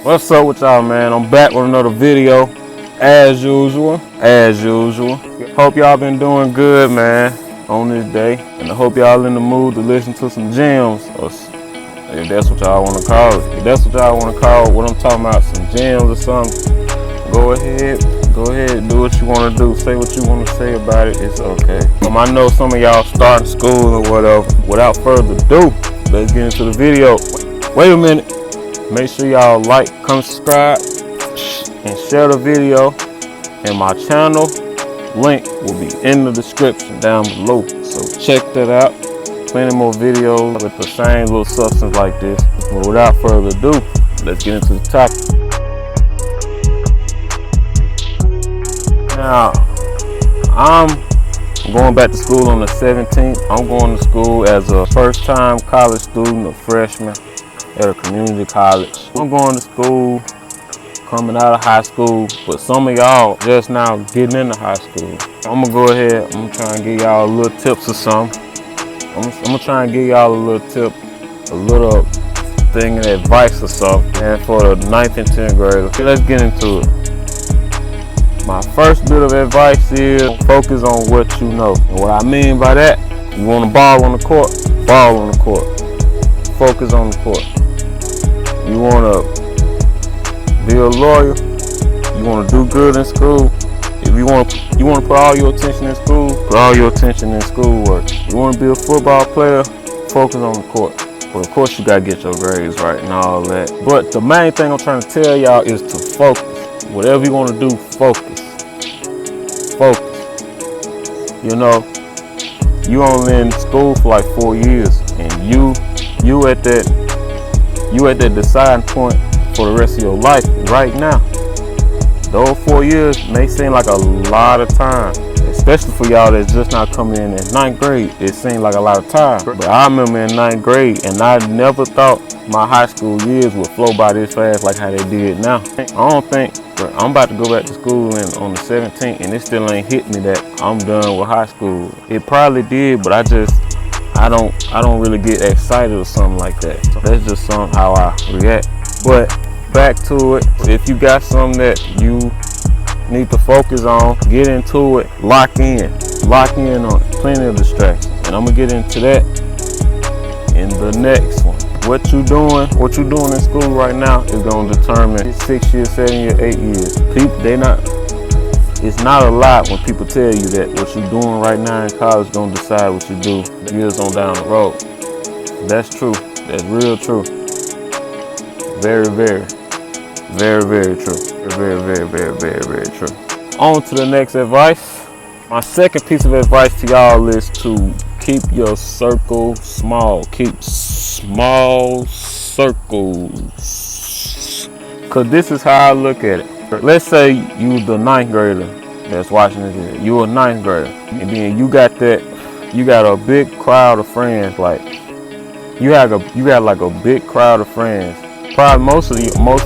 What's up with y'all, man? I'm back with another video, as usual. Hope y'all been doing good, man, on this day, and I hope y'all in the mood to listen to some gems, or if that's what y'all want to call it. If that's what y'all want to call what I'm talking about, some gems or something, go ahead, do what you want to do, say what you want to say about it. It's okay. I know some of y'all starting school or whatever. Without further ado, let's get into the video. Wait a minute. Make sure y'all like, comment, subscribe, and share the video. And my channel link will be in the description down below. So check that out. Plenty more videos with the same little substance like this. But without further ado, let's get into the topic. Now, I'm going back to school on the 17th. I'm going to school as a first-time college student, a freshman at a community college. I'm going to school, coming out of high school, but some of y'all just now getting into high school. I'm gonna go ahead, I'm gonna try and give y'all a little tips or something. I'm gonna try and give y'all a little tip, a little thing of advice or something, and for the 9th and 10th graders. Let's get into it. My first bit of advice is focus on what you know. And what I mean by that, you want to ball on the court, ball on the court. Focus on the court. You want to be a lawyer, you want to do good in school. If you want to put all your attention in school, put all your attention in schoolwork. You want to be a football player, focus on the court. But of course you got to get your grades right and all that. But the main thing I'm trying to tell y'all is to focus. Whatever you want to do, focus. Focus. You know, you only in school for like 4 years, and you at that deciding point for the rest of your life right now. Those 4 years may seem like a lot of time, especially for y'all that's just not coming in 9th grade. It seemed like a lot of time. But I remember in 9th grade, and I never thought my high school years would flow by this fast like how they did now. I don't think, I'm about to go back to school on the 17th, and it still ain't hit me that I'm done with high school. It probably did, but I don't really get excited or something like that. So that's just how I react. But back to it. If you got something that you need to focus on, get into it, lock in on it. Plenty of distractions, and I'm gonna get into that in the next one. What you doing in school right now is gonna determine 6 years, 7 years, 8 years. It's not a lot when people tell you that what you're doing right now in college is gonna decide what you do years on down the road. That's true. That's real true. Very, very, very, very true. Very, very, very, very, very true. On to the next advice. My second piece of advice to y'all is to keep your circle small. Keep small circles. Cause this is how I look at it. Let's say you the 9th grader that's watching this video. You a 9th grader, and then you got a big crowd of friends. Like you got like a big crowd of friends. Probably most of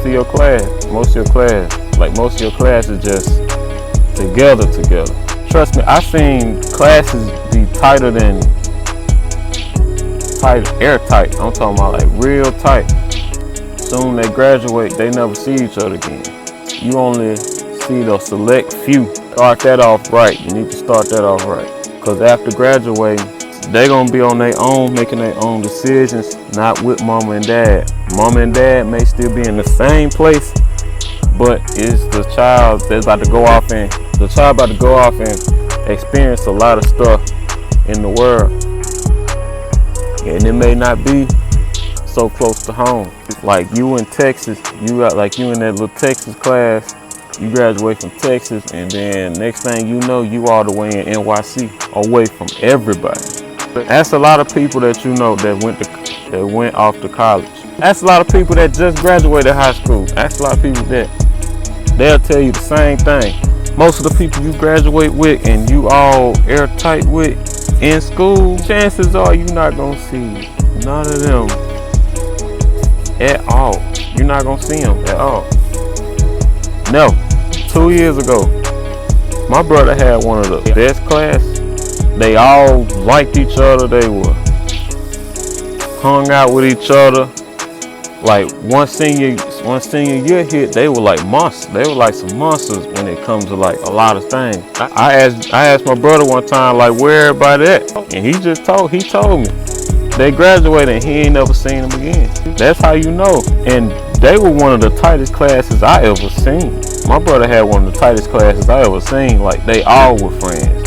your class. Like most of your class is just together. Trust me, I've seen classes be airtight. I'm talking about like real tight. Soon they graduate, they never see each other again. You only see the select few. Start that off right. You need to start that off right. Because after graduating, they're going to be on their own, making their own decisions, not with mama and dad. Mama and dad may still be in the same place, but it's the child that's about to go off and experience a lot of stuff in the world. And it may not be so close to home. Like you in Texas, you in that little Texas class, you graduate from Texas, and then next thing you know, you all the way in NYC, away from everybody. That's a lot of people that you know that went off to college. That's a lot of people that just graduated high school. That's a lot of people that they'll tell you the same thing. Most of the people you graduate with and you all airtight with in school, chances are you're not gonna see none of them at all. You're not gonna see them at all. No. 2 years ago, my brother had one of the best class. They all liked each other. They hung out with each other. Like one senior when senior year hit, they were like monsters. They were like some monsters when it comes to like a lot of things. I asked my brother one time, like, where everybody at? And he told me they graduated and he ain't never seen them again. That's how you know. And they were one of the tightest classes I ever seen. My brother had one of the tightest classes I ever seen. Like, they all were friends.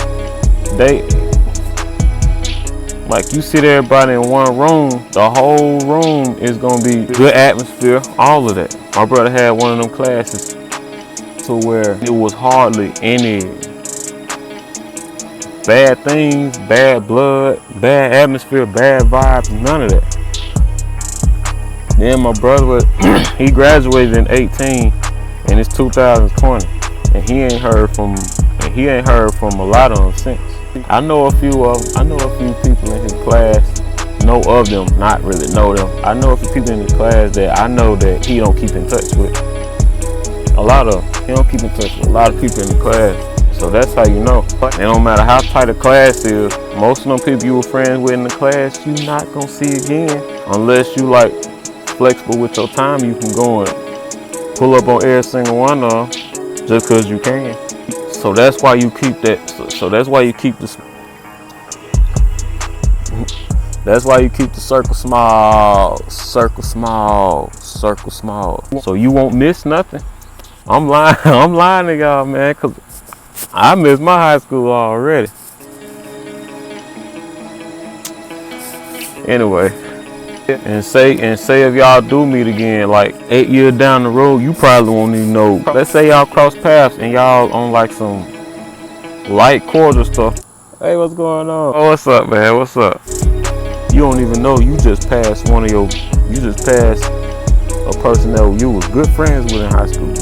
Like, you sit everybody in one room, the whole room is gonna be good atmosphere, all of that. My brother had one of them classes to where it was hardly any bad things, bad blood, bad atmosphere, bad vibes, none of that. Then my brother, he graduated in 18 and it's 2020, and he ain't heard from a lot of them since. I know a few people in his class, know of them, not really know them. I know a few people in his class that I know that he don't keep in touch with. He don't keep in touch with a lot of people in the class. So that's how you know. It don't matter how tight a class is, most of them people you were friends with in the class, you not gonna see again. Unless you like flexible with your time, you can go and pull up on every single one of them just cause you can. So that's why you keep that. So that's why you keep the. That's why you keep the circle small, circle small, circle small. So you won't miss nothing. I'm lying. I'm lying to y'all, man, cause I missed my high school already. Anyway, and say if y'all do meet again, like 8 years down the road, you probably won't even know. Let's say y'all cross paths and y'all on like some light cordial stuff. Hey, what's going on? Oh, what's up, man? What's up? You don't even know you just passed a person that you was good friends with in high school,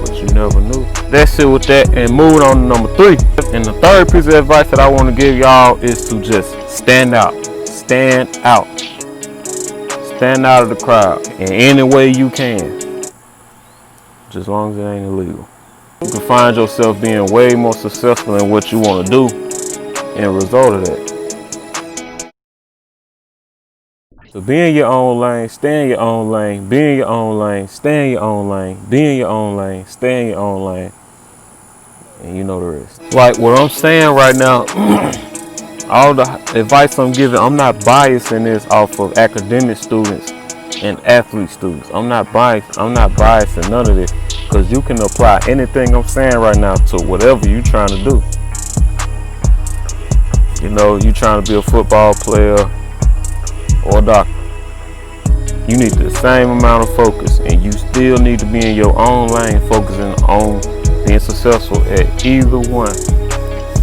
but you never knew. That's it with that, and moving on to number 3. And the third piece of advice that I want to give y'all is to just stand out. Stand out. Stand out of the crowd in any way you can, just as long as it ain't illegal. You can find yourself being way more successful in what you want to do and a result of that. So be in your own lane, stay in your own lane, be in your own lane, stay in your own lane, be in your own lane, stay in your own lane, and you know the rest. Like what I'm saying right now, all the advice I'm giving, I'm not biasing this off of academic students and athlete students. I'm not biasing none of this, because you can apply anything I'm saying right now to whatever you're trying to do. You know, you trying to be a football player or a doctor. You need the same amount of focus, and you still need to be in your own lane, focusing on being successful at either one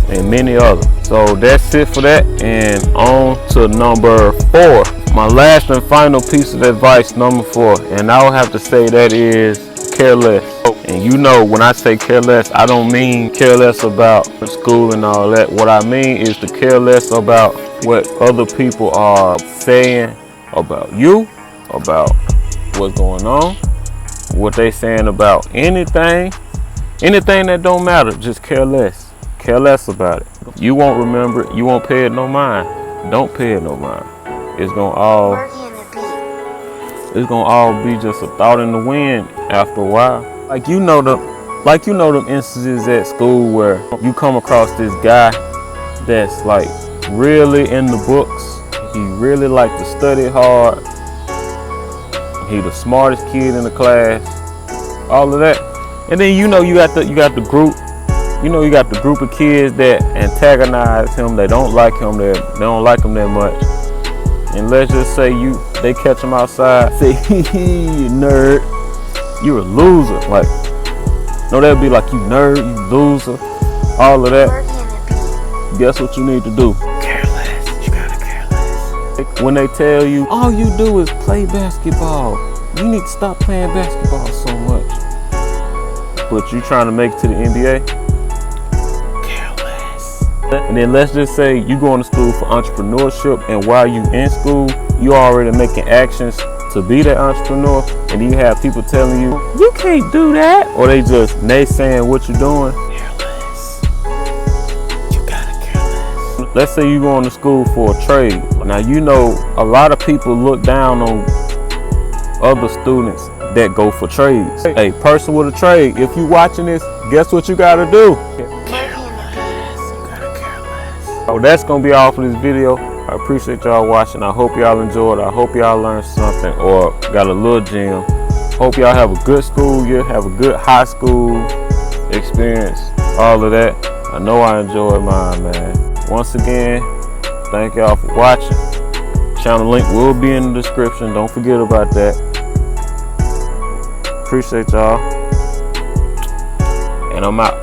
and many others. So that's it for that, and on to number 4. My last and final piece of advice, number 4, and I will have to say that is care less. And you know, when I say care less, I don't mean care less about school and all that. What I mean is to care less about what other people are saying about you, about what's going on, what they saying about anything that don't matter. Just care less. Care less about it. You won't remember it. You won't pay it no mind. Don't pay it no mind. It's gonna all be just a thought in the wind after a while. Like you know them instances at school where you come across this guy that's like really in the books. He really like to study hard. He the smartest kid in the class. All of that. And then you got the group. You know, you got the group of kids that antagonize him. They don't like him. They don't like him that much. And let's just say they catch him outside. Say, you nerd. You're a loser. Like, no, that'd be like, you nerd, you loser. All of that. Guess what you need to do? Care less. You gotta care less. When they tell you, all you do is play basketball. You need to stop playing basketball so much. But you trying to make it to the NBA? And then let's just say you going to school for entrepreneurship, and while you in school, you already making actions to be that entrepreneur, and you have people telling you, you can't do that, or they just naysaying what you're doing. Careless. You gotta care less. Let's say you going to school for a trade. Now, you know, a lot of people look down on other students that go for trades. Hey, person with a trade, if you watching this, guess what you gotta do? So that's gonna be all for this video. I appreciate y'all watching. I hope y'all enjoyed. I hope y'all learned something or got a little gem. Hope y'all have a good school year, have a good high school experience, all of that. I know I enjoyed mine, man. Once again, thank y'all for watching. Channel link will be in the description. Don't forget about that. Appreciate y'all. And I'm out.